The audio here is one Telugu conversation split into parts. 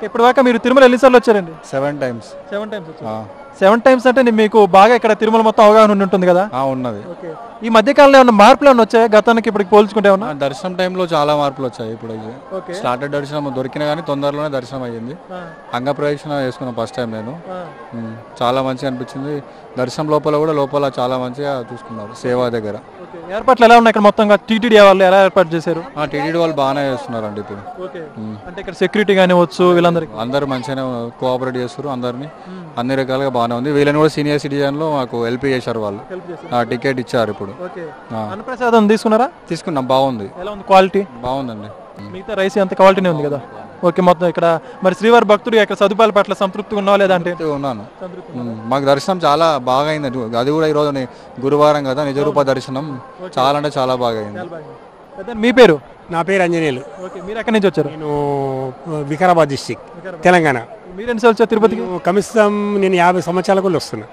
ఇప్పుడు దాకా మీరు తిరుమల ఎన్నిసార్లు వచ్చారండి? 7 times. 7 times వచ్చారు. 7 times అంటే మీకు బాగా ఇక్కడ తిరుమల మొత్తం అవగాహన ఉంటుంది కదా? ఉన్నది. ఈ మధ్య కాలంలో ఏమైనా మార్పులు ఏమైనా వచ్చాయి గతానికి ఇప్పటికి పోల్చుకుంటే? ఏమన్నా దర్శనం టైంలో చాలా మార్పులు వచ్చాయి. ఇప్పుడు స్టార్టెడ్ దర్శనం దొరికినా కానీ తొందరలోనే దర్శనం అయ్యింది. అంగప్రదక్షిణ చేసుకున్నాను ఫస్ట్ టైం నేను. చాలా మంచిగా అనిపించింది. దర్శనం లోపల చాలా మంచిగా చూసుకున్నారు సేవా దగ్గర. ఏర్పాట్లు ఎలా ఉన్నాయి ఇక్కడ మొత్తం? టీటీడీ వాళ్ళు ఎలా ఏర్పాటు చేశారు? టీటీడీ వాళ్ళు బాగానే చేస్తున్నారు అండి ఇప్పుడు. అంటే ఇక్కడ సెక్యూరిటీ కానీ వచ్చు వీళ్ళందరికీ అందరూ మంచిగానే కోఆపరేట్ చేస్తారు. అందరినీ అన్ని రకాలుగా బాగానే ఉంది. వీళ్ళని కూడా సీనియర్ సిటిజన్ లో మాకు హెల్ప్ చేశారు వాళ్ళు. టికెట్ ఇచ్చారు. ఇప్పుడు అన్నప్రసాదం తీసుకున్నాం. బాగుంది. క్వాలిటీ బాగుందండి. మిగతా రైస్ అంత క్వాలిటీనే ఉంది కదా? ఓకే. మొత్తం ఇక్కడ మరి శ్రీవారి భక్తుడు ఇక్కడ సదుపాయాల పట్ల సంతృప్తిగా ఉన్నావా లేదా? అంటే ఉన్నాను. మాకు దర్శనం చాలా బాగా అయింది. అది కూడా ఈరోజు గురువారం కదా, నిజ రూప దర్శనం చాలా అంటే చాలా బాగా అయింది. మీ పేరు? నా పేరు అంజనేయులు. మీరు ఎక్కడి నుంచి వచ్చారు? నేను వికారాబాద్ డిస్టిక్, తెలంగాణ. మీరు ఎన్నిసార్లు వచ్చారు తిరుపతికి? కనీసం నేను 50 సంవత్సరాలకు వస్తున్నా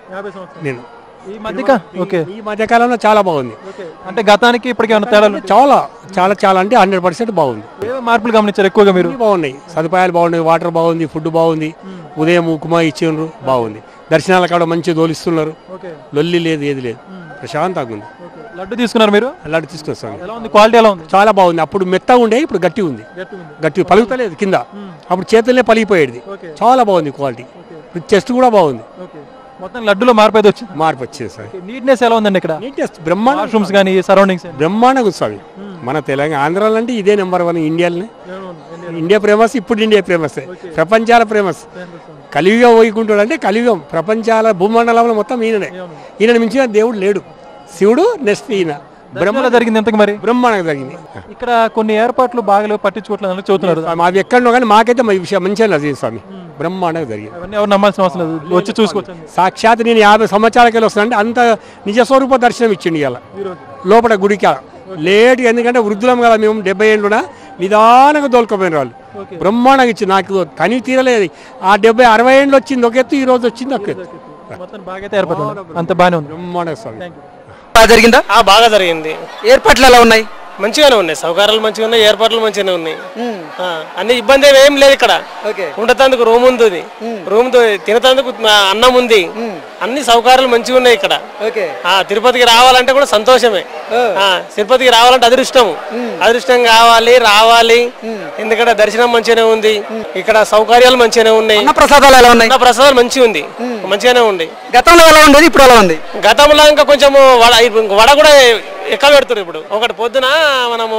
నేను. ఈ మధ్య కాలంలో చాలా బాగుంది. అంటే గతానికి ఇప్పటికి తేడాలు? చాలా చాలా చాలా అంటే 100% బాగుంది. మార్పులు గమనించారు ఎక్కువగా మీరు? బాగున్నాయి. సదుపాయాలు బాగున్నాయి. వాటర్ బాగుంది. ఫుడ్ బాగుంది. ఉదయం ఉప్మా ఇచ్చిండ్రు. బాగుంది. దర్శనాల కాడ మంచిగా తోలిస్తున్నారు. లొల్లి లేదు, ఏది లేదు. ప్రశాంతంగా ఉంది. లడ్డు తీసుకున్నారు మీరు? లడ్డు తీసుకొస్తాను. క్వాలిటీ ఎలా ఉంది? చాలా బాగుంది. అప్పుడు మెత్తగా ఉండే, ఇప్పుడు గట్టి ఉంది. గట్టి పలుగుతలేదు కింద. అప్పుడు చేతులనే పలిగిపోయేది. చాలా బాగుంది క్వాలిటీ. చెస్ట్ కూడా బాగుంది. మొత్తం లడ్డులో మార్పు అయితే వచ్చింది. మార్పు వచ్చింది సార్. నీట్నెస్ ఎలా ఉందండి ఇక్కడ? నీట్నెస్ బ్రహ్మాండ. రూమ్స్ కానీ సరౌండింగ్స్ బ్రహ్మాండంగా ఉంది స్వామి. మన తెలంగాణ ఆంధ్రాలో అంటే ఇదే నెంబర్ 1 ఇండియాలోనే. India famous. ఇప్పుడు ఇండియా ఫేమస్. ప్రపంచాల ఫేమస్. కలియుగం వైకుంఠుడు అంటే కలియుగం. ప్రపంచాల భూమండలంలో మొత్తం ఈయననే. ఈయన మించిన దేవుడు లేడు. శివుడు నెక్స్ట్ ఈయన. బ్రహ్మలో జరిగింది ఎంతకు మరి? బ్రహ్మాండంగా జరిగింది. ఇక్కడ కొన్ని ఏర్పాట్లు బాగా పట్టించుకోవట్లేదు చెబుతున్నారు. అవి ఎక్కడో కానీ మాకైతే మా విషయం మంచిగా నచ్చింది స్వామి. బ్రహ్మాండంగా జరిగింది. ఎవరు నమ్మాల్సిన అవసరం లేదు, వచ్చి చూసుకోవచ్చు. సాక్షాత్ నేను 50 సంవత్సరాలకి వస్తానంటే అంత నిజస్వరూప దర్శనం ఇచ్చిండు ఇవాళ లోపల గుడికి. లేట్ ఎందుకంటే వృద్ధులం కదా మేము. 70 ఏళ్ళున నిదానంగా దోలుకోపోయిన వాళ్ళు. బ్రహ్మాండంగా ఇచ్చింది. నాకు కని తీరలేదు. ఆ 70-60 ఏళ్ళు వచ్చింది ఒక ఎత్తు, ఈ రోజు వచ్చింది ఒక ఎత్తు. అంత బాగానే ఉంది. బ్రహ్మాండంగా స్వామి. జరిగిందా? బాగా జరిగింది. ఏర్పాట్లు ఎలా ఉన్నాయి? మంచిగానే ఉన్నాయి. సౌకర్యాలు మంచిగా ఉన్నాయి. ఏర్పాట్లు మంచిగానే ఉన్నాయి. అన్ని ఇబ్బంది ఏం లేదు ఇక్కడ. ఉండేందుకు రూమ్ ఉంది. రూమ్ తినేందుకు అన్నం ఉంది. అన్ని సౌకర్యాలు మంచిగా ఉన్నాయి ఇక్కడ. తిరుపతికి రావాలంటే కూడా సంతోషమే. తిరుపతికి రావాలంటే అదృష్టం కావాలి, రావాలి. ఎందుకంటే దర్శనం మంచిగానే ఉంది. ఇక్కడ సౌకర్యాలు మంచిగానే ఉన్నాయి. ప్రసాదాలు ఎలా ఉన్నాయి? ప్రసాదాలు మంచిగా ఉంది. మంచిగానే ఉంది. గతంలో ఎలా ఉండేది, ఇప్పుడు ఎలా ఉంది? గతంలో ఇంకా కొంచెం వడ కూడా ఎక్క పెడుతున్నారు. ఇప్పుడు ఒకటి పొద్దున మనము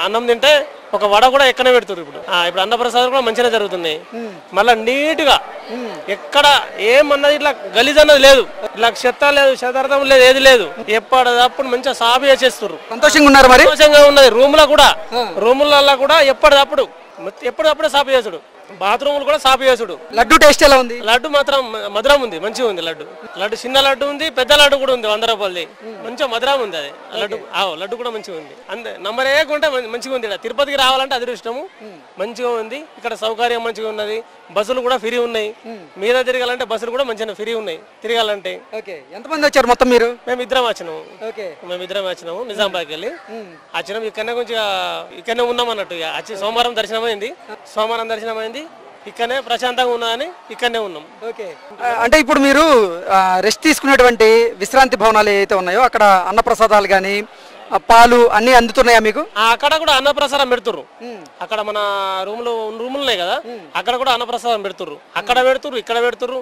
అన్నం తింటే ఒక వడ కూడా ఎక్కనే పెడుతున్నారు. ఇప్పుడు అన్నప్రసాదం కూడా మంచిగా జరుగుతుంది. మళ్ళా నీట్ గా ఎక్కడ ఏమన్నది ఇట్లా గలీజ్ అన్నది లేదు. ఇట్లా చెత్త లేదు, శతార్థం లేదు, ఏది లేదు. ఎప్పటిదప్పుడు మంచిగా సాఫ్ చేసేస్తారు. సంతోషంగా ఉన్నారు. మరి సంతోషంగా ఉన్నది. రూములలో కూడా ఎప్పటిదప్పుడే సాఫ్ చేసుడు. బాత్రూములు కూడా సాఫ్ చేసుడు. లడ్డు టేస్ట్ ఎలా ఉంది? లడ్డు మాత్రం మధురం ఉంది. మంచిగా ఉంది లడ్డు. చిన్న లడ్డు ఉంది, పెద్ద లడ్డు కూడా ఉంది. 100 రూపాయలది మంచిగా మధురం ఉంది. అది లడ్డు కూడా మంచిగా ఉంది. అంతే నంబర్ ఏకుంటే మంచిగా ఉంది. తిరుపతికి రావాలంటే అదృష్టము. మంచిగా ఉంది. ఇక్కడ సౌకర్యం మంచిగా ఉన్నది. బస్సులు కూడా ఫ్రీ ఉన్నాయి. మీద తిరగాలంటే బస్సులు కూడా మంచిగా ఫ్రీ ఉన్నాయి తిరగాలంటే. ఎంతమంది వచ్చారు మొత్తం మీరు? మేము ఇద్దరం వచ్చినాము. నిజామాబాద్కి వెళ్ళి వచ్చినాము. ఇక్కడనే ఉన్నాం అన్నట్టు. సోమవారం దర్శనం అయింది. ఇక్కడనే ప్రశాంతంగా ఉన్నదని ఇక్కడనే ఉన్నాం. అంటే ఇప్పుడు మీరు రెస్ట్ తీసుకునేటువంటి విశ్రాంతి భవనాలు ఏవైతే ఉన్నాయో అక్కడ అన్నప్రసాదాలు కానీ పాలు అన్ని అందుతున్నాయా మీకు? అక్కడ కూడా అన్నప్రసాదం పెడుతుర్రు. అక్కడ మన రూములు ఉన్నాయి కదా, అక్కడ కూడా అన్నప్రసాదం పెడుతుర్రు. అక్కడ పెడుతుర్రు, ఇక్కడ పెడుతుర్రు.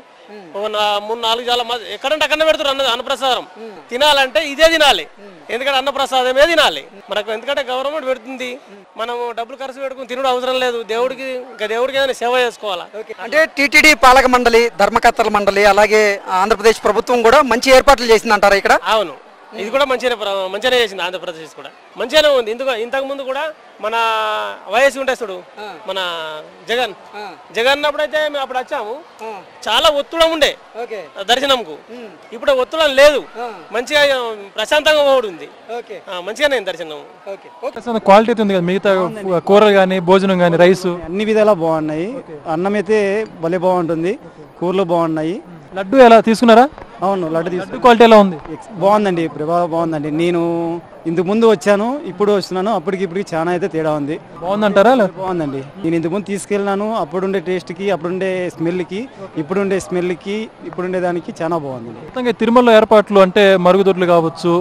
3-4 చాలా ఎక్కడంటే అక్కడనే పెడుతుర్రు అన్నప్రసాదం. తినాలంటే ఇదే తినాలి. ఎందుకంటే అన్నప్రసాదమే తినాలి మనకు. ఎందుకంటే గవర్నమెంట్ పెడుతుంది. మనము డబ్బులు ఖర్చు పెట్టుకుని తినడం అవసరం లేదు. దేవుడికి ఏదైనా సేవ చేసుకోవాలా. అంటే టీటీడీ పాలక మండలి, ధర్మకర్తల మండలి, అలాగే ఆంధ్రప్రదేశ్ ప్రభుత్వం కూడా మంచి ఏర్పాట్లు చేసిందంటారా ఇక్కడ? అవును, ఇది కూడా మంచిగానే చేసింది. ఆంధ్రప్రదేశ్ కూడా మంచిగానే ఉంది. ఇంతకు ముందు కూడా మన వైఎస్ ఉంటాడు, మన జగన్ అప్పుడైతే మేము అప్పుడు వచ్చాము. చాలా ఒత్తిడం ఉండే దర్శనంకు. ఇప్పుడు ఒత్తిడం లేదు. మంచిగా ప్రశాంతంగా ఉంది. మంచిగానే దర్శనం. క్వాలిటీ ఉంది కదా, మిగతా కూరలు కానీ భోజనం కానీ రైస్ అన్ని విధాలా బాగున్నాయి. అన్నం అయితే భలే బాగుంటుంది. కూరలు బాగున్నాయి. లడ్డు ఎలా తీసుకున్నారా? అవును, లడ్డు క్వాలిటీ ఎలా ఉంది? బాగుందండి. బాగుందండి. నేను ఇంతకు ముందు వచ్చాను, ఇప్పుడు వస్తున్నాను, అప్పటికి చాలా అయితే తేడా ఉంది. బాగుందంటారా? బాగుందండి. నేను ఇంతకు ముందు తీసుకెళ్ళినాను, అప్పుడుండే టేస్ట్కి, అప్పుడుండే స్మెల్కి, ఇప్పుడుండే స్మెల్కి, ఇప్పుడుండే దానికి చాలా బాగుందండి. మొత్తంగా తిరుమలలో ఏర్పాట్లు అంటే మరుగుదొడ్లు కావచ్చు,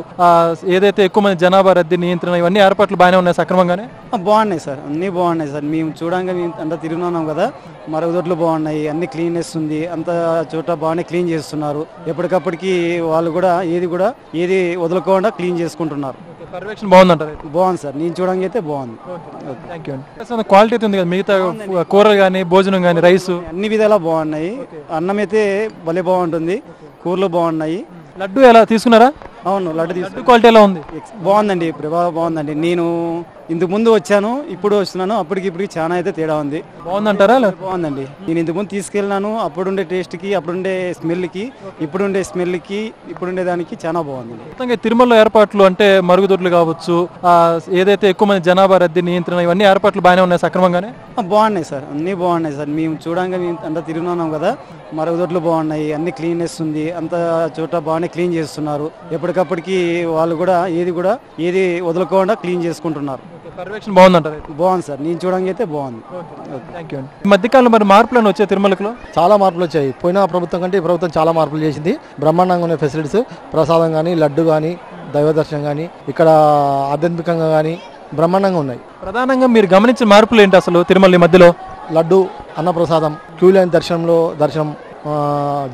ఏదైతే ఎక్కువ మంది జనాభా రద్దీ నియంత్రణ, ఇవన్నీ ఏర్పాట్లు బాగానే ఉన్నాయి సక్రమంగానే? బాగున్నాయి సార్, అన్నీ బాగున్నాయి సార్. మేము చూడంగా మేము అంతా తిరుగుతున్నాం కదా, మరుగుదొడ్లు బాగున్నాయి, అన్ని క్లీన్నెస్ ఉంది, అంత చోట బాగానే క్లీన్ చేస్తున్నారు. ఎప్పటికప్పటికి వాళ్ళు కూడా ఏది వదులుకోకుండా క్లీన్ చేసుకుంటున్నారు. పర్యవేక్షణ బాగుందంటారు? బాగుంది సార్, నేను చూడంగా అయితే బాగుంది. థ్యాంక్ యూ అండి. క్వాలిటీ అయితే ఉంది కదా, మిగతా కూరలు కానీ భోజనం కానీ రైస్ అన్ని విధాలా బాగున్నాయి. అన్నం అయితే భలే బాగుంటుంది, కూరలు బాగున్నాయి. లడ్డు ఎలా తీసుకున్నారా? అవును, లడ్డు క్వాలిటీ ఎలా ఉంది? బాగుందండి, ప్రభావం బాగుందండి. నేను ఇంతకు ముందు వచ్చాను, ఇప్పుడు వస్తున్నాను, అప్పటికి చాలా అయితే తేడా ఉంది. బాగుందంటారా? బాగుందండి. నేను ఇంతకు ముందు తీసుకెళ్ళినాను, అప్పుడుండే టేస్ట్కి, అప్పుడుండే స్మెల్కి, ఇప్పుడుండే స్మెల్కి, ఇప్పుడుండే దానికి చాలా బాగుందండి. మొత్తంగా తిరుమలలో ఏర్పాట్లు అంటే మరుగుదొడ్లు కావచ్చు, ఏదైతే ఎక్కువ మంది జనాభా రద్దీ నియంత్రణ, ఇవన్నీ ఏర్పాట్లు బాగానే ఉన్నాయి సక్రమంగానే? బాగున్నాయి సార్, అన్నీ బాగున్నాయి సార్. మేము చూడంగా మేము అంతా తిరుగుతున్నాం కదా, మరుగుదొడ్లు బాగున్నాయి, అన్ని క్లీన్నెస్ ఉంది, అంత చోట బాగానే క్లీన్ చేస్తున్నారు. ఎప్పటికప్పటికి వాళ్ళు కూడా ఏది వదులుకోకుండా క్లీన్ చేసుకుంటున్నారు. పర్యవేక్షణ బాగుందంటారు? బాగుంది సార్, నేను చూడంగా అయితే బాగుంది. థ్యాంక్ యూ అండి. ఈ మధ్యకాలంలో మరి మార్పులను వచ్చాయి తిరుమలలో? చాలా మార్పులు వచ్చాయి. పోయిన ప్రభుత్వం కంటే ఈ ప్రభుత్వం చాలా మార్పులు చేసింది. బ్రహ్మాండంగా ఉన్న ఫెసిలిటీస్, ప్రసాదం కానీ, లడ్డు కానీ, దైవ దర్శనం కానీ, ఇక్కడ ఆధ్యాత్మికంగా కానీ బ్రహ్మాండంగా ఉన్నాయి. ప్రధానంగా మీరు గమనించిన మార్పులు ఏంటి అసలు తిరుమల మధ్యలో? లడ్డు, అన్నప్రసాదం, క్యూ లైన్ దర్శనం,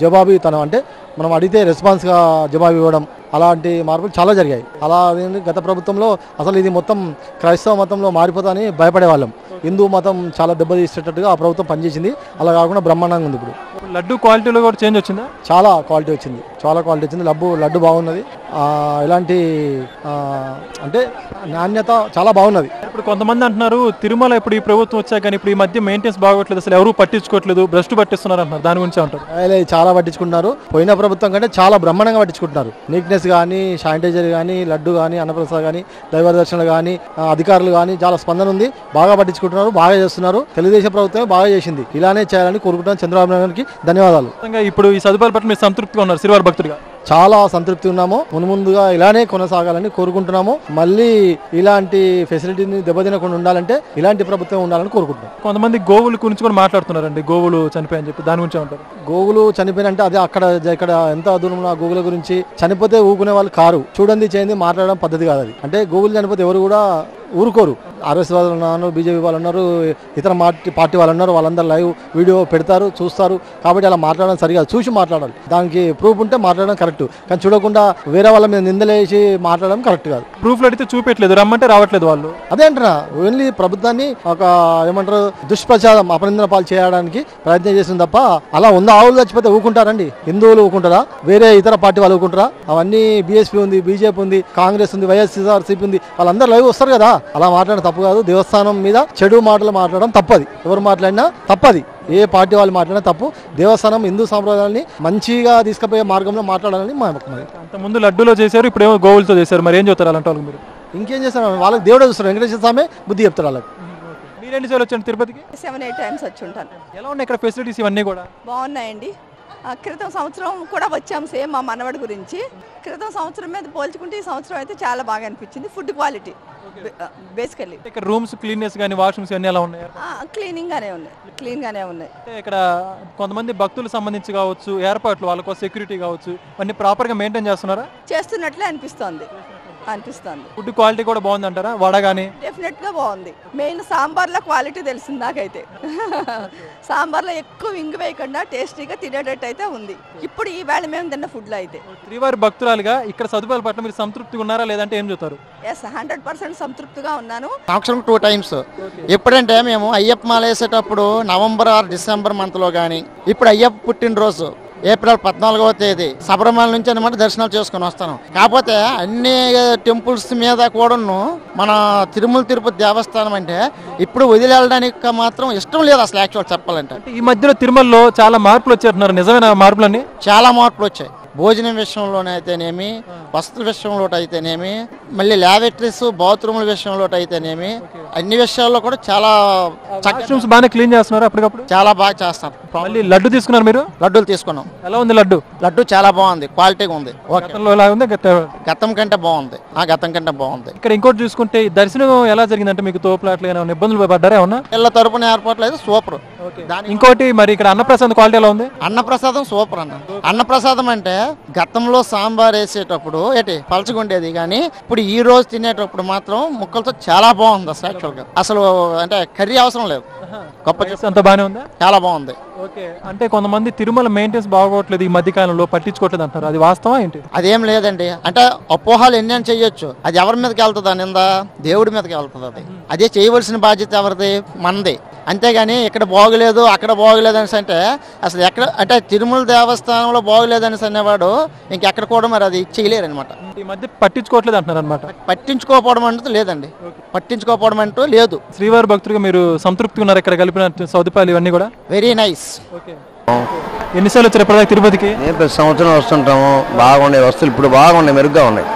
జవాబీతనం, అంటే మనం అడిగితే రెస్పాన్స్గా జవాబు ఇవ్వడం, అలాంటి మార్పులు చాలా జరిగాయి. అలా గత ప్రభుత్వంలో అసలు ఇది మొత్తం క్రైస్తవ మతంలో మారిపోతాని భయపడేవాళ్ళం. హిందూ మతం చాలా దెబ్బతీసేటట్టుగా ఆ ప్రభుత్వం పనిచేసింది. అలా కాకుండా బ్రహ్మాండంగా ఉంది. ఇప్పుడు లడ్డు క్వాలిటీలో కూడా చేంజ్ వచ్చిందా? చాలా క్వాలిటీ వచ్చింది. లడ్డు బాగున్నది. ఎలాంటి అంటే నాణ్యత చాలా బాగున్నది. ఇప్పుడు కొంతమంది అంటున్నారు తిరుమల ఇప్పుడు ఈ ప్రభుత్వం వచ్చాక కానీ ఇప్పుడు ఈ మధ్య మెయింటెనెన్స్ బాగోట్లేదు, అసలు ఎవరు పట్టించుకోవట్లేదు, భ్రష్టు పట్టిస్తున్నారు అంటున్నారు. దాని గురించి అంటారు? చాలా పట్టించుకుంటున్నారు. పోయిన ప్రభుత్వం కంటే చాలా బ్రహ్మాండంగా పట్టించుకుంటున్నారు. నీట్నెస్ కానీ, శానిటైజర్ కానీ, లడ్డు కానీ, అన్నప్రసాద్ కానీ, దైవ దర్శనలు కానీ, అధికారులు కానీ చాలా స్పందన ఉంది. బాగా పట్టించుకుంటున్నారు, బాగా చేస్తున్నారు. తెలుగుదేశం ప్రభుత్వమే బాగా చేసింది. ఇలానే చేయాలని కోరుకుంటున్నాను. చంద్రబాబు నాయుడు గారికి ధన్యవాదాలు. ఇప్పుడు ఈ సదుపాయాల పట్ల మీరు సంతృప్తిగా ఉన్నారు శ్రీవారి భక్తుడిగా? చాలా సంతృప్తి ఉన్నాము. ముందుగా ఇలానే కొనసాగాలని కోరుకుంటున్నాము. మళ్ళీ ఇలాంటి ఫెసిలిటీని దెబ్బతినకుండా ఉండాలంటే ఇలాంటి ప్రభుత్వం ఉండాలని కోరుకుంటున్నాం. కొంతమంది గోవుల గురించి కూడా మాట్లాడుతున్నారండి, గోవులు చనిపోయాయని చెప్పి, దాని గురించి ఉంటారు? గోవులు చనిపోయినంటే అదే ఇక్కడ ఎంత దూరంలో ఆ గోవుల గురించి చనిపోతే ఊకునే వాళ్ళు కారు, చూడండి చేయండి మాట్లాడడం పద్ధతి కాదు అది. అంటే గోవులు చనిపోతే ఎవరు కూడా ఊరుకోరు. ఆర్ఎస్ వాళ్ళు ఉన్నారు, బీజేపీ వాళ్ళు ఉన్నారు, ఇతర పార్టీ వాళ్ళు ఉన్నారు, వాళ్ళందరూ లైవ్ వీడియో పెడతారు, చూస్తారు. కాబట్టి అలా మాట్లాడడం సరిగా చూసి మాట్లాడాలి. దానికి ప్రూఫ్ ఉంటే మాట్లాడడం కరెక్ట్, కానీ చూడకుండా వేరే వాళ్ళ మీద నిందలేసి మాట్లాడడం కరెక్ట్ కాదు. ప్రూఫ్లు అడిగితే చూపెట్టలేదు, రమ్మంటే రావట్లేదు వాళ్ళు. అదే అంటున్నా, ఓన్లీ ప్రభుత్వాన్ని ఒక ఏమంటారు దుష్ప్రచారం, అపనిందన పాలు చేయడానికి ప్రయత్నం చేసింది తప్ప అలా ఉందా? ఆవులు చచ్చిపోతే ఊకుంటారండి? హిందువులు ఊకుంటారా? వేరే ఇతర పార్టీ వాళ్ళు ఊకుంటారా? అవన్నీ బీఎస్పీ ఉంది, బీజేపీ ఉంది, కాంగ్రెస్ ఉంది, వైఎస్ఆర్సీపీ ఉంది, వాళ్ళందరూ లైవ్ వస్తారు కదా. అలా మాట్లాడడం తప్పు కాదు. దేవస్థానం మీద చెడు మాటలు మాట్లాడడం తప్పది. ఎవరు మాట్లాడినా తప్పది. ఏ పార్టీ వాళ్ళు మాట్లాడినా తప్పు. దేవస్థానం హిందూ సాంప్రదాయాన్ని మంచిగా తీసుకుపోయే మార్గంలో మాట్లాడాలని మా మొక్క. అంత ముందు లడ్డూలో చేశారు, ఇప్పుడు ఏమో గోవులతో చేశారు. మరి ఏం చెప్తారు అలాంటి వాళ్ళకి మీరు? ఇంకేం చేస్తారు? వాళ్ళకి దేవుడే చూస్తారు. వెంకటేశ్వర స్వామి బుద్ధి చెప్తారు వాళ్ళకి. మీరు ఎన్ని సార్లు వచ్చాను తిరుపతికి? 7-8 టైమ్స్ వచ్చి ఉంటాను. ఎలా ఉన్నాయి ఇక్కడ ఫెసిలిటీస్? ఇవన్నీ కూడా బాగున్నాయండి. క్రితం సంవత్సరం కూడా వచ్చాము సేమ్ మా మనవడి గురించి. క్రితం సంవత్సరం మీద పోల్చుకుంటే ఈ సంవత్సరం అయితే చాలా బాగా అనిపించింది. Food quality basically. ఇక్కడ రూమ్స్ క్లీన్నెస్ కానీ, వాష్రూమ్స్ అన్నీ ఎలా ఉన్నాయి? క్లీన్ గానే ఉన్నాయి. ఇక్కడ కొంతమంది భక్తులకు సంబంధించి కావచ్చు, ఏర్పాట్లు వాళ్ళకు సెక్యూరిటీ కావచ్చు, అన్ని ప్రాపర్ గా మెయింటైన్ చేస్తున్నారా? చేస్తున్నట్లే అనిపిస్తుంది. ఫుడ్ క్వాలిటీ కూడా బాగుంది అంటారా? వడ కానీ డెఫినెట్ గా బాగుంది. మెయిన్ సాంబార్లో క్వాలిటీ తెలిసింది నాకైతే. సాంబార్లో ఎక్కువ ఇంగు వేయకుండా టేస్టీగా తినేటట్టు అయితే ఉంది ఇప్పుడు ఈ వేళ మేము తిన్న ఫుడ్ లో అయితే. శ్రీవారి భక్తురాలుగా ఇక్కడ సదుపాయాల పట్ల మీరు సంతృప్తిగా ఉన్నారా లేదంటే ఏం చెప్తారు? 100% సంతృప్తిగా ఉన్నాను. సంవత్సరం 2 టైమ్స్. ఎప్పుడంటే మేము అయ్యప్ప మాల వేసేటప్పుడు నవంబర్ ఆర్ డిసెంబర్ మంత్లో కానీ, ఇప్పుడు అయ్యప్ప పుట్టినరోజు ఏప్రిల్ 14వ తేదీ శబరిమల నుంచి అనమాట దర్శనాలు చేసుకుని వస్తాను. కాకపోతే అన్ని టెంపుల్స్ మీద కూడాను మన తిరుపతి దేవస్థానం అంటే ఇప్పుడు వదిలేయడానికి మాత్రం ఇష్టం లేదు అసలు. యాక్చువల్ చెప్పాలంటే ఈ మధ్యలో తిరుమలలో చాలా మార్పులు వచ్చేస్తున్నారు. నిజమైన మార్పులన్నీ? చాలా మార్పులు వచ్చాయి. భోజనం విషయంలోనైతేనేమి, వసతుల విషయంలో అయితేనేమి, మళ్ళీ ల్యాబొరేటరీస్ బాత్రూముల విషయంలో అయితేనేమి, అన్ని విషయాల్లో కూడా చాలా వాష్రూమ్స్ బాగానే క్లీన్ చేస్తున్నారు అప్పటికప్పుడు. చాలా బాగా చేస్తారు. మళ్ళీ లడ్డు తీసుకున్నారు మీరు? లడ్డూలు తీసుకున్నాం. ఎలా ఉంది లడ్డు? లడ్డు చాలా బాగుంది, క్వాలిటీగా ఉంది. గతంలో ఎలా ఉంది? గతం కంటే బాగుంది. గతం కంటే బాగుంది. ఇక్కడ ఇంకోటి చూసుకుంటే దర్శనం ఎలా జరిగిందంటే మీకు తోపులాట్లు ఏమైనా ఇబ్బందులు పడ్డారా? ఏమన్నా పిల్లల తరపున ఏర్పాట్లు అయితే సూపర్. ఇంకోటి మరి ఇక్కడ అన్నప్రసాదం క్వాలిటీ ఎలా ఉంది? అన్నప్రసాదం సూపర్ అన్న. అన్నప్రసాదం అంటే గతంలో సాంబార్ వేసేటప్పుడు పలచగుండేది, కానీ ఇప్పుడు ఈ రోజు తినేటప్పుడు మాత్రం ముక్కలతో చాలా బాగుంది. అసలు యాక్చువల్ గా అసలు అంటే కర్రీ అవసరం లేదు. గొప్ప అంత బాగానే ఉందా? చాలా బాగుంది. ఓకే, అంటే కొంతమంది తిరుమల మెయింటెన్స్ బాగోట్లేదు ఈ మధ్య కాలంలో, పట్టించుకోవట్లేదు అంటారు, అది వాస్తవం ఏంటి? అదేం లేదండి. అంటే అపోహాలు ఎన్ని అని చెయ్యొచ్చు, అది ఎవరి మీదకి వెళ్తుంది నింద? దేవుడి మీదకి వెళ్తుంది. అదే చేయవలసిన బాధ్యత ఎవరిది? మనది. అంతేగాని ఇక్కడ బాగోలేదు అక్కడ బాగోలేదు అనేసి అంటే అసలు ఎక్కడ అంటే తిరుమల దేవస్థానంలో బాగోలేదు అనేసి అనేవాడు ఇంకెక్కడ కూడా మరి అది చేయలేరు అనమాట. ఈ మధ్య పట్టించుకోవట్లేదు అంటున్నారు అనమాట. పట్టించుకోకపోవడం అంటూ లేదండి, పట్టించుకోకపోవడం అంటూ లేదు. శ్రీవారి భక్తులుగా మీరు సంతృప్తిగా ఉన్నారు ఇక్కడ కలిపిన సదుపాయాలు ఇవన్నీ కూడా? Very nice. ఎన్నిసార్లు వచ్చారు ఇప్పటిదాకా తిరుపతికి? మేము ప్రతి సంవత్సరం వస్తుంటాము. బాగున్నాయి వస్తువులు, ఇప్పుడు బాగున్నాయి, మెరుగ్గా ఉన్నాయి.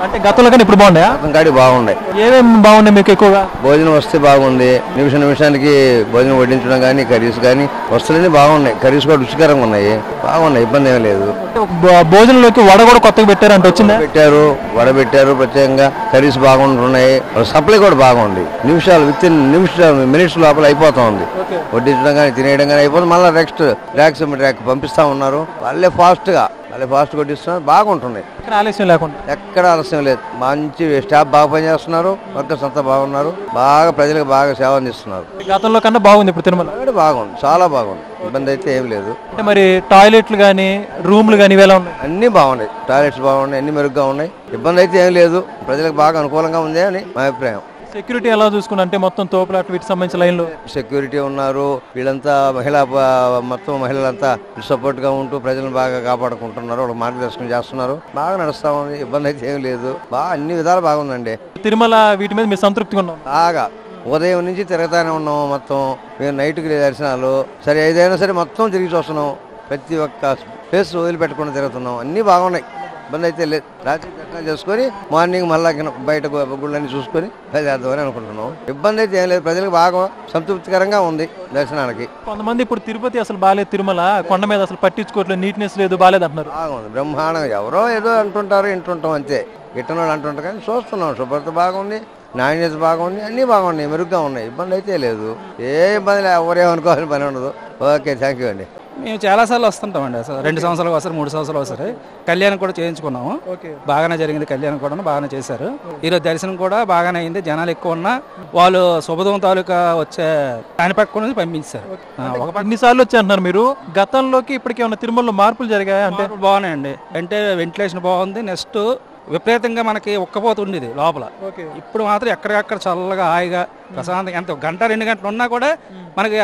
అంటే గతంలో కానీ ఇప్పుడు బాగున్నాయా? కాడి బాగున్నాయి. ఏమేమి బాగున్నాయి మీకు ఎక్కువగా? భోజనం వస్తే బాగుంది, నిమిషానికి భోజనం వడ్డించడం కానీ, కర్రీస్ కానీ వస్తువులన్నీ బాగున్నాయి. కర్రీస్ కూడా రుచికరంగా ఉన్నాయి, బాగున్నాయి, ఇబ్బంది ఏమీ లేదు. భోజనంలోకి వడ కూడా కొత్తగా పెట్టారు అంటే వచ్చిందా? పెట్టారు, వడ పెట్టారు ప్రత్యేకంగా. కర్రీస్ బాగుంటున్నాయి, సప్లై కూడా బాగుంది. విత్ మినిట్స్ లోపల అయిపోతా ఉంది. వడ్డించడం కానీ తినేయడం కానీ అయిపోతుంది. మళ్ళీ నెక్స్ట్ ర్యాక్ పంపిస్తా ఉన్నారు. వాళ్ళే ఫాస్ట్ కొట్టిస్తున్నారు, బాగుంటున్నాయి. ఆలస్యం లేకుండా ఎక్కడ ఆలస్యం లేదు. మంచి స్టాఫ్ బాగా పనిచేస్తున్నారు, వర్కర్స్ అంతా బాగున్నారు, బాగా ప్రజలకు బాగా సేవ అందిస్తున్నారు. గతంలో కన్నా బాగుంది ఇప్పుడు తిరుమల? బాగుంది, చాలా బాగుంది, ఇబ్బంది అయితే ఏం లేదు. అంటే మరి టాయిలెట్లు కానీ రూమ్లు కానీ ఇవేలా ఉన్నాయి? అన్ని బాగున్నాయి, టాయిలెట్స్ బాగున్నాయి, అన్ని మెరుగ్గా ఉన్నాయి, ఇబ్బంది అయితే ఏం లేదు. ప్రజలకు బాగా అనుకూలంగా ఉంది అని మా అభిప్రాయం. సెక్యూరిటీ ఎలా చూసుకున్నా అంటే మొత్తం తోపులాట్లు వీటికి సంబంధించిన లైన్లో సెక్యూరిటీ ఉన్నారు. వీళ్ళంతా మొత్తం మహిళలంతా సపోర్ట్ గా ఉంటూ ప్రజలను బాగా కాపాడుకుంటున్నారు, వాళ్ళు మార్గదర్శనం చేస్తున్నారు, బాగా నడుస్తా ఉంది, ఇబ్బంది అయితే ఏం లేదు. బాగా అన్ని విధాలు బాగుందండి. తిరుమల వీటి మీద మీరు సంతృప్తిగా ఉన్నాం? బాగా ఉదయం నుంచి తిరగతానే ఉన్నాం. మొత్తం మేము నైట్కి దర్శనాలు సరే ఏదైనా సరే మొత్తం తిరిగి చూస్తున్నాం. ప్రతి ఒక్క ప్లేస్ వదిలిపెట్టకుండా తిరుగుతున్నాం. అన్ని బాగున్నాయి, ఇబ్బంది అయితే లేదు. రాత్రి దర్శనం చేసుకొని మార్నింగ్ మళ్ళా బయట గుళ్ళని చూసుకొని బయలుదేరదామని అనుకుంటున్నాం. ఇబ్బంది అయితే ఏం లేదు, ప్రజలకు బాగా సంతృప్తికరంగా ఉంది దర్శనానికి. కొంతమంది ఇప్పుడు తిరుపతి అసలు బాగాలేదు, తిరుమల కొండ మీద అసలు పట్టించుకోవట్లేదు, నీట్నెస్ లేదు, బాగాలేదు అంటున్నారు. బాగుంది, బ్రహ్మాండంగా. ఎవరో ఏదో అంటుంటారు, వింటుంటాం అంతే. గిట్టనోళ్ళు అంటుంటారు కానీ చూస్తున్నాం. శుభ్రత బాగుంది, నాణ్యత బాగుంది, అన్నీ బాగున్నాయి, మెరుగ్గా ఉన్నాయి, ఇబ్బంది అయితే లేదు. ఏ ఇబ్బంది లేదు, ఎవరేమనుకోవాలని పని ఉండదు. ఓకే, థ్యాంక్ యూ అండి. మేము చాలాసార్లు వస్తుంటామండి. అసలు 2 సంవత్సరాలు ఒకసారి 3 సంవత్సరాలు ఒకసారి కళ్యాణం కూడా చేయించుకున్నాము. బాగానే జరిగింది, కళ్యాణం కూడా బాగానే చేశారు. ఈరోజు దర్శనం కూడా బాగానే అయింది. జనాలు ఎక్కువ ఉన్నా వాళ్ళు శుభదం తాలూకా వచ్చే దాని పక్క పంపించారు. ఎన్నిసార్లు వచ్చి అంటున్నారు మీరు? గతంలోకి ఇప్పటికి ఏమైనా తిరుమలలో మార్పులు జరిగాయి అంటే? బాగున్నాయండి. అంటే వెంటిలేషన్ బాగుంది. నెక్స్ట్ విపరీతంగా మనకి ఒక్కపోతు ఉండేది లోపల. ఇప్పుడు మాత్రం ఎక్కడికక్కడ చల్లగా హాయిగా ప్రశాంతంగా ఎంత 1-2 గంటలు ఉన్నా కూడా మనకి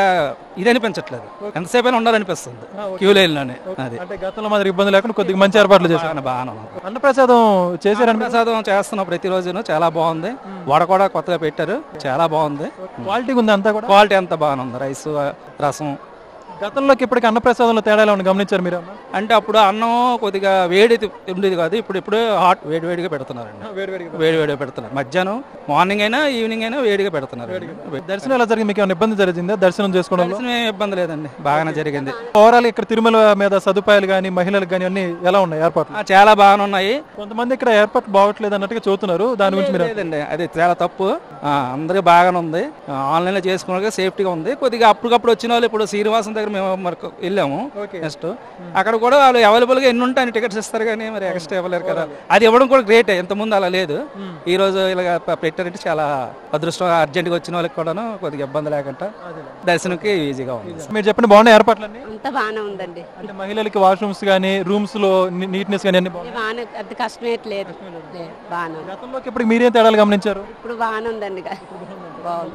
ఇది అనిపించట్లేదు, ఎంతసేపు అయినా ఉండాలనిపిస్తుంది క్యూ లైన్లోనే. అది అంటే గతంలో మాత్రం ఇబ్బంది లేకుండా కొద్దిగా మంచి ఏర్పాట్లు చేశారు. బాగా అన్నప్రసాదం చేశారు. అన్నప్రసాదం చేస్తున్నాం ప్రతిరోజును, చాలా బాగుంది. వడ కూడా కొత్తగా పెట్టారు, చాలా బాగుంది. క్వాలిటీ ఉంది, అంతా కూడా క్వాలిటీ అంతా బాగానే ఉంది. రైస్, రసం. గతంలోకి ఇప్పటికి అన్నప్రసాదంలో తేడా ఏమైనా గమనించారు మీరు? అంటే అప్పుడు అన్నం కొద్దిగా వేడి ఉండేది కాదు, ఇప్పుడు హాట్ వేడిగా పెడుతున్నారండి. వేడిగా పెడుతున్నారు. మధ్యాహ్నం మార్నింగ్ అయినా ఈవినింగ్ అయినా వేడిగా పెడుతున్నారు. దర్శనం ఎలా జరిగింది? మీకు ఏమైనా ఇబ్బంది జరిగిందా దర్శనం చేసుకోవడం? ఇబ్బంది లేదండి, బాగానే జరిగింది. ఓవరాల్ ఇక్కడ తిరుమల మీద సదుపాయాలు కానీ మహిళలకు కానీ అన్ని ఎలా ఉన్నాయి ఏర్పాట్లు? చాలా బాగానే ఉన్నాయి. కొంతమంది ఇక్కడ ఏర్పాట్లు బాగోట్లేదు అన్నట్టుగా చూస్తున్నారు, దాని గురించి మీరు? లేదండి, అది చాలా తప్పు. అందరికీ బాగానే ఉంది. ఆన్లైన్ లో చేసుకున్న సేఫ్టీగా ఉంది. కొద్దిగా అప్పటికప్పుడు వచ్చిన వాళ్ళు ఇప్పుడు శ్రీనివాసం దగ్గర మేము మరి వెళ్ళాము. నెక్స్ట్ అక్కడ కూడా వాళ్ళు అవైలబుల్ గా ఎన్ని ఉంటాయని టికెట్స్ ఇస్తారు, కానీ మరి ఎక్స్ట్రా ఇవ్వలేరు కదా. అది ఇవ్వడం కూడా గ్రేట్. ఇంతకుముందు అలా లేదు, ఈ రోజు ఇలా పెట్టారంటే చాలా అదృష్టం. అర్జెంట్ గా వచ్చిన వాళ్ళకి కూడా కొద్దిగా ఇబ్బంది లేకుండా దర్శనంకి ఈజీగా ఉంది. మీరు చెప్పండి, బాగున్నాయి ఏర్పాట్లు అన్ని? అంతా బాగానే ఉందండి. అంటే మహిళలకి వాష్రూమ్స్ కానీ రూమ్స్ లో నీట్నెస్ కానీ అన్ని బాగానే, అది కష్టమే లేదు, బాగానే. గతంలోకి ఇప్పుడు మీరేం తేడాలు గమనించారు? ఇప్పుడు బాగానే ఉందండి,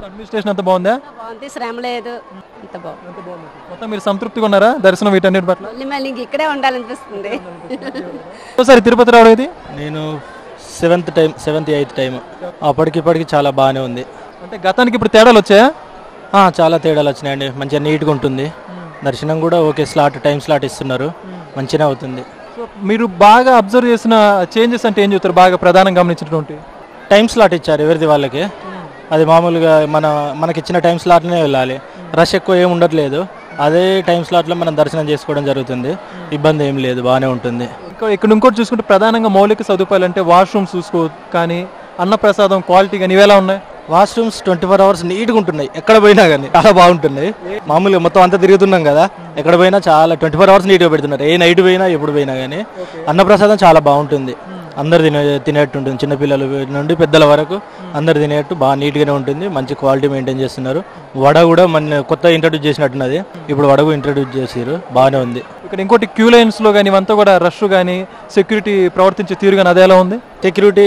అడ్మినిస్ట్రేషన్ అంతా బాగుందా? బాగుంది, శ్రమ లేదు, అంత బాగుంది. మొత్తం మీరు సంతృప్తిగా ఉన్నారా దర్శనం వీటన్నిటి పట్ల? మళ్ళీ ఇక్కడే ఉండాలనిపిస్తుంది. ఒకసారి తిరుపతి రావడం ఇది నేను 7th time 7th 8th time. అప్పటికిప్పటికి చాలా బాగానే ఉంది. అంటే గతానికి ఇప్పుడు తేడాలు వచ్చాయా? చాలా తేడాలు వచ్చినాయండి. మంచిగా నీట్గా ఉంటుంది. దర్శనం కూడా ఓకే, టైం స్లాట్ ఇస్తున్నారు, మంచిగా అవుతుంది. సో మీరు బాగా అబ్జర్వ్ చేసిన చేంజెస్ అంటే ఏం చెప్తారు, బాగా ప్రధానంగా గమనించినటువంటి? టైం స్లాట్ ఇచ్చారు ఎవరిది వాళ్ళకి. అది మామూలుగా మనకిచ్చిన టైం స్లాట్లోనే వెళ్ళాలి. రష్ ఎక్కువ ఏమి ఉండట్లేదు. అదే టైం స్లాట్లో మనం దర్శనం చేసుకోవడం జరుగుతుంది. ఇబ్బంది ఏం లేదు, బాగానే ఉంటుంది. ఇక్కడ ఇంకోటి చూసుకుంటే ప్రధానంగా మౌలిక సదుపాయాలు అంటే వాష్రూమ్స్ చూసుకో కానీ అన్నప్రసాదం క్వాలిటీ కానీ ఇవేలా ఉన్నాయి? వాష్రూమ్స్ 24 hours నీట్గా ఉంటున్నాయి. ఎక్కడ పోయినా కానీ చాలా బాగుంటున్నాయి. మామూలుగా మొత్తం అంతా తిరుగుతున్నాం కదా, ఎక్కడ పోయినా చాలా 24 hours నీట్గా పెడుతున్నారు. ఏ నైట్ పోయినా ఎప్పుడు పోయినా కానీ అన్నప్రసాదం చాలా బాగుంటుంది. అందరు తినేట్టు ఉంటుంది. చిన్నపిల్లల నుండి పెద్దల వరకు అందరు తినేట్టు బాగా నీట్గానే ఉంటుంది. మంచి క్వాలిటీ మెయింటైన్ చేస్తున్నారు. వడ కూడా మన కొత్త ఇంట్రడ్యూస్ చేసినట్టున్నది. ఇప్పుడు వడకు ఇంట్రడ్యూస్ చేసారు, బాగానే ఉంది. ఇక్కడ ఇంకోటి క్యూ లైన్స్లో కానీ ఇవంతా కూడా రష్ కానీ సెక్యూరిటీ ప్రవర్తించే తీరు కానీ అదేలా ఉంది? సెక్యూరిటీ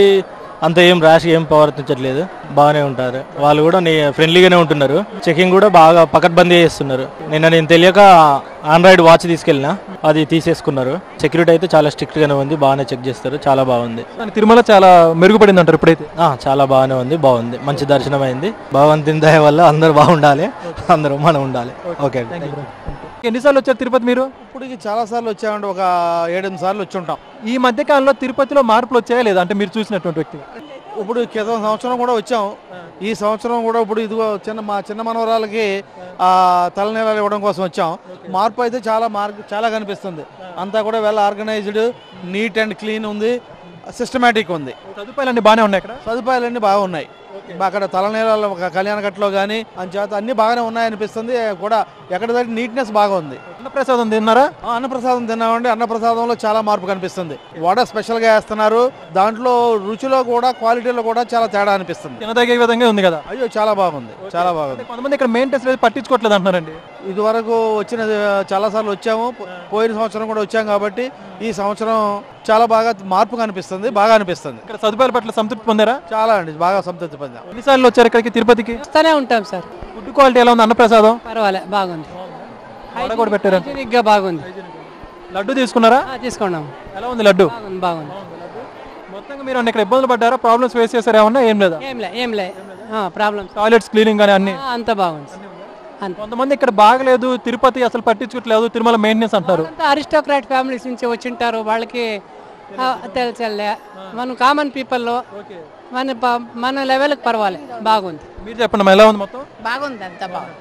అంత ఏం ర్యాష్ ఏం ప్రవర్తించట్లేదు, బాగానే ఉంటారు. వాళ్ళు కూడా ఫ్రెండ్లీగానే ఉంటున్నారు. చెకింగ్ కూడా బాగా పకడ్బందీ చేస్తున్నారు. నేను తెలియక ఆండ్రాయిడ్ వాచ్ తీసుకెళ్ళినా, అది తీసేసుకున్నారు. సెక్యూరిటీ అయితే చాలా స్ట్రిక్ట్ గానే ఉంది, బాగానే చెక్ చేస్తారు. చాలా బాగుంది. తిరుమల చాలా మెరుగుపడింది అంటారు ఇప్పుడైతే? చాలా బాగానే ఉంది, బాగుంది. మంచి దర్శనం అయింది. భగవంతుని దయ వల్ల అందరూ బాగుండాలి, అందరూ మనం ఉండాలి. ఓకే. ఎన్నిసార్లు వచ్చారు తిరుపతి మీరు? ఇప్పటికి చాలా సార్లు వచ్చామండి, ఒక 7-8 సార్లు వచ్చి ఉంటాం. ఈ మధ్య కాలంలో తిరుపతిలో మార్పులు వచ్చాయా లేదా అంటే మీరు చూసినటువంటి వ్యక్తి? ఇప్పుడు క్రితం సంవత్సరం కూడా వచ్చాం. ఈ సంవత్సరం కూడా ఇప్పుడు ఇదిగో మా చిన్న మనవరాలకి తలనీలాలు ఇవ్వడం కోసం వచ్చాం. మార్పు అయితే చాలా కనిపిస్తుంది. అంతా కూడా well organised, neat and clean ఉంది, సిస్టమేటిక్ ఉంది. సదుపాయాలన్నీ బాగానే ఉన్నాయి. ఇక్కడ సదుపాయాలన్నీ బాగున్నాయి. అక్కడ తలనీలాలు కళ్యాణకట్లో కానీ అంచేత అన్ని బాగానే ఉన్నాయనిపిస్తుంది. కూడా ఎక్కడ నీట్నెస్ బాగా ఉంది. అన్నప్రసాదం తిన్నారా? అన్నప్రసాదం తిన్నామండి. అన్నప్రసాదంలో చాలా మార్పు కనిపిస్తుంది. వడ స్పెషల్ గా వేస్తున్నారు. దాంట్లో రుచిలో కూడా క్వాలిటీలో కూడా చాలా తేడా అనిపిస్తుంది. తినదగే విధంగా ఉంది కదా? అయ్యో చాలా బాగుంది, చాలా బాగుంది. కొంతమంది ఇక్కడ మెయింటెనెన్స్ పట్టించుకోవట్లేదు అంటున్నారండి. ఇది వరకు వచ్చిన చాలా సార్లు వచ్చాము, పోయిన సంవత్సరం కూడా వచ్చాం కాబట్టి ఈ సంవత్సరం చాలా బాగా మార్పు కనిపిస్తుంది, బాగా అనిపిస్తుంది. ఇక్కడ సదుపాయాల పట్ల సంతృప్తి పొందారా? చాలా అండి, బాగా సంతృప్తి పొందాం. ఎన్నిసార్లు వచ్చారు ఇక్కడికి తిరుపతికి? వస్తూనే ఉంటాం సార్. ఫుడ్ క్వాలిటీ ఎలా ఉంది? అన్నప్రసాదం పర్వాలేదు, బాగుంది. కూడా పెట్టారు, బాగుంది. లడ్డు తీసుకున్నారా? తీసుకున్నాం. ఎలా ఉంది లడ్డు? బాగుంది. మొత్తంగా మీరు ఇక్కడ ఇబ్బందులు పడ్డారా? ప్రాబ్లమ్స్ ఫేస్ చేశారా? ఏమన్నా ఏం లేదా? ఏం లే ప్రాబ్లమ్స్. టాయిలెట్స్ క్లీనింగ్ కానీ అన్ని అంత బాగుంది. కొంతమంది ఇక్కడ బాగలేదు, తిరుపతి అసలు పట్టించుకోవట్లేదు, తిరుమల మెయింటెనెన్స్ అంటారు. అరిస్టోక్రాట్ ఫ్యామిలీస్ నుంచి వచ్చింటారు, వాళ్ళకి తెలుసలే. మనం కామన్ పీపుల్లో మన లెవెల్కి పర్వాలేదు, బాగుంది. మీరు చెప్పండి ఎలా ఉంది? మొత్తం బాగుంది, అంత బాగుంది.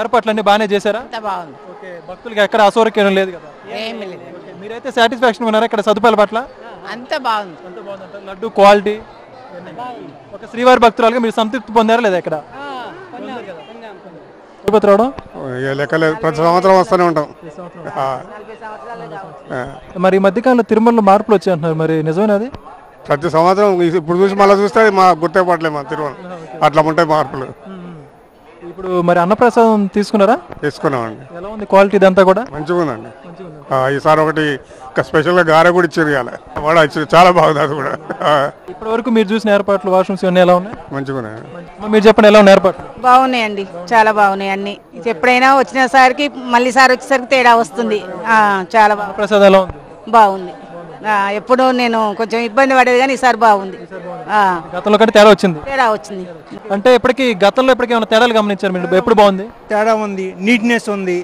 ఏర్పాట్లన్నీ బాగానే చేశారా? అంత బాగుంది. భక్తులకి ఎక్కడ అసౌకర్యం లేదు కదా? ఏమీ లేదు. మీరైతే సాటిస్ఫాక్షన్ ఉన్నారా ఇక్కడ సదుపాయాల పట్ల? అంత బాగుంది. లడ్డు క్వాలిటీ ఒక శ్రీవారి భక్తురాలుగా మీరు సంతృప్తి పొందారా లేదా ఇక్కడ తిరుపతి రావడం? లెక్కలేదు, ప్రతి సంవత్సరం వస్తూనే ఉంటాం. మరి ఈ మధ్యకాలంలో తిరుమలలో మార్పులు వచ్చాయి అంటున్నారు, మరి నిజమేనా అది? ప్రతి సంవత్సరం ఇప్పుడు చూసి మళ్ళీ చూస్తే మా గుర్తుపట్టలేదు మా తిరుమల. అట్లా ఉంటాయి మార్పులు. ఇప్పుడు మరి అన్నప్రసాదం తీసుకున్నారా? తీసుకున్నామండి. ఎలా ఉంది క్వాలిటీ? ఇదంతా కూడా మంచిగా ఉందండి. ఈసారి ఒకటి స్పెషల్ గా గారె కూడా ఇచ్చారు, వడ ఇచ్చారు, చాలా బాగుంది అది కూడా. ఇప్పటి వరకు మీరు చూసిన ఏర్పాట్లు వాష్రూమ్స్ ఇవన్నీ ఎలా ఉన్నాయి? మంచిగా ఉన్నాయి. మీరు చెప్పండి ఎలా ఉన్నాయి ఏర్పాట్లు? బాగున్నాయండి, చాలా బాగున్నాయి అన్ని. ఎప్పుడైనా వచ్చినసరికి మళ్ళీ సారి వచ్చేసరికి తేడా వస్తుంది. చాలా బాగుంది. ప్రసాదం ఎలా ఉంది? బాగుంది. ఎప్పుడు నేను కొంచెం ఇబ్బంది పడేది కానీ ఈసారి బాగుంది. గతంలో కంటే తేడా వచ్చింది. తేడా వచ్చింది అంటే ఇప్పటికి గతంలో ఇప్పటికి ఏమైనా తేడాలు గమనించారు మీరు? ఎప్పుడు బాగుంది? తేడా ఉంది, నీట్నెస్ ఉంది.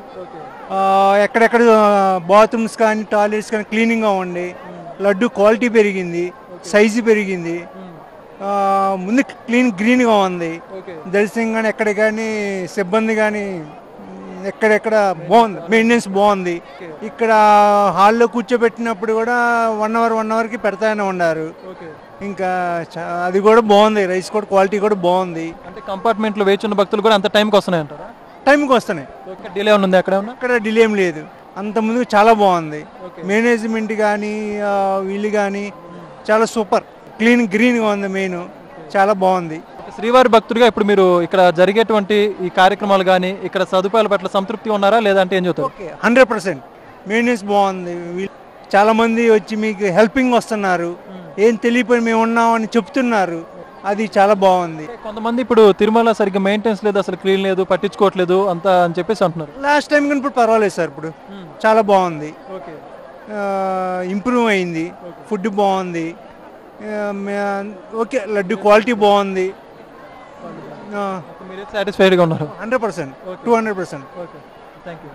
ఎక్కడెక్కడ బాత్రూమ్స్ కానీ టాయిలెట్స్ కానీ క్లీనింగ్గా ఉండి, లడ్డు క్వాలిటీ పెరిగింది, సైజు పెరిగింది, ముందు గ్రీన్గా ఉంది. దర్శనం కానీ ఎక్కడ కానీ సిబ్బంది కానీ ఎక్కడెక్కడ బాగుంది, మెయింటెనెన్స్ బాగుంది. ఇక్కడ హాల్లో కూర్చోబెట్టినప్పుడు కూడా 1 అవర్కి పెడతానే ఉన్నారు. ఇంకా అది కూడా బాగుంది. రైస్ కూడా క్వాలిటీ కూడా బాగుంది. అంటే కంపార్ట్మెంట్లో వేచి ఉన్న భక్తులు కూడా అంత టైంకి వస్తున్నాయి అంటారా? టైంకి వస్తున్నాయి. డిలే ఉంది అక్కడ? అక్కడ డిలే ఏం లేదు, అంత ముందు చాలా బాగుంది. మేనేజ్మెంట్ కానీ వీళ్ళు కానీ చాలా సూపర్, గ్రీన్గా ఉంది. మెయిన్ చాలా బాగుంది. శ్రీవారి భక్తుడిగా ఇప్పుడు మీరు ఇక్కడ జరిగేటువంటి ఈ కార్యక్రమాలు కానీ ఇక్కడ సదుపాయాల పట్ల సంతృప్తి ఉన్నారా లేదంటే ఏం చెప్తారు? 100% మెయింటెనెన్స్ బాగుంది. చాలా మంది వచ్చి మీకు హెల్పింగ్ వస్తున్నారు, ఏం తెలియపోయి మేము ఉన్నామని చెప్తున్నారు. అది చాలా బాగుంది. కొంతమంది ఇప్పుడు తిరుమల సరిగ్గా మెయింటెనెన్స్ లేదు, అసలు క్లీన్ లేదు, పట్టించుకోవట్లేదు అంతా అని చెప్పేసి అంటున్నారు. లాస్ట్ టైం కానీ ఇప్పుడు పర్వాలేదు సార్, ఇప్పుడు చాలా బాగుంది, ఇంప్రూవ్ అయింది. ఫుడ్ బాగుంది, ఓకే. లడ్డు క్వాలిటీ బాగుంది. సాటిస్ఫైడ్గా ఉన్నారు? 100%, 200%. Thank you.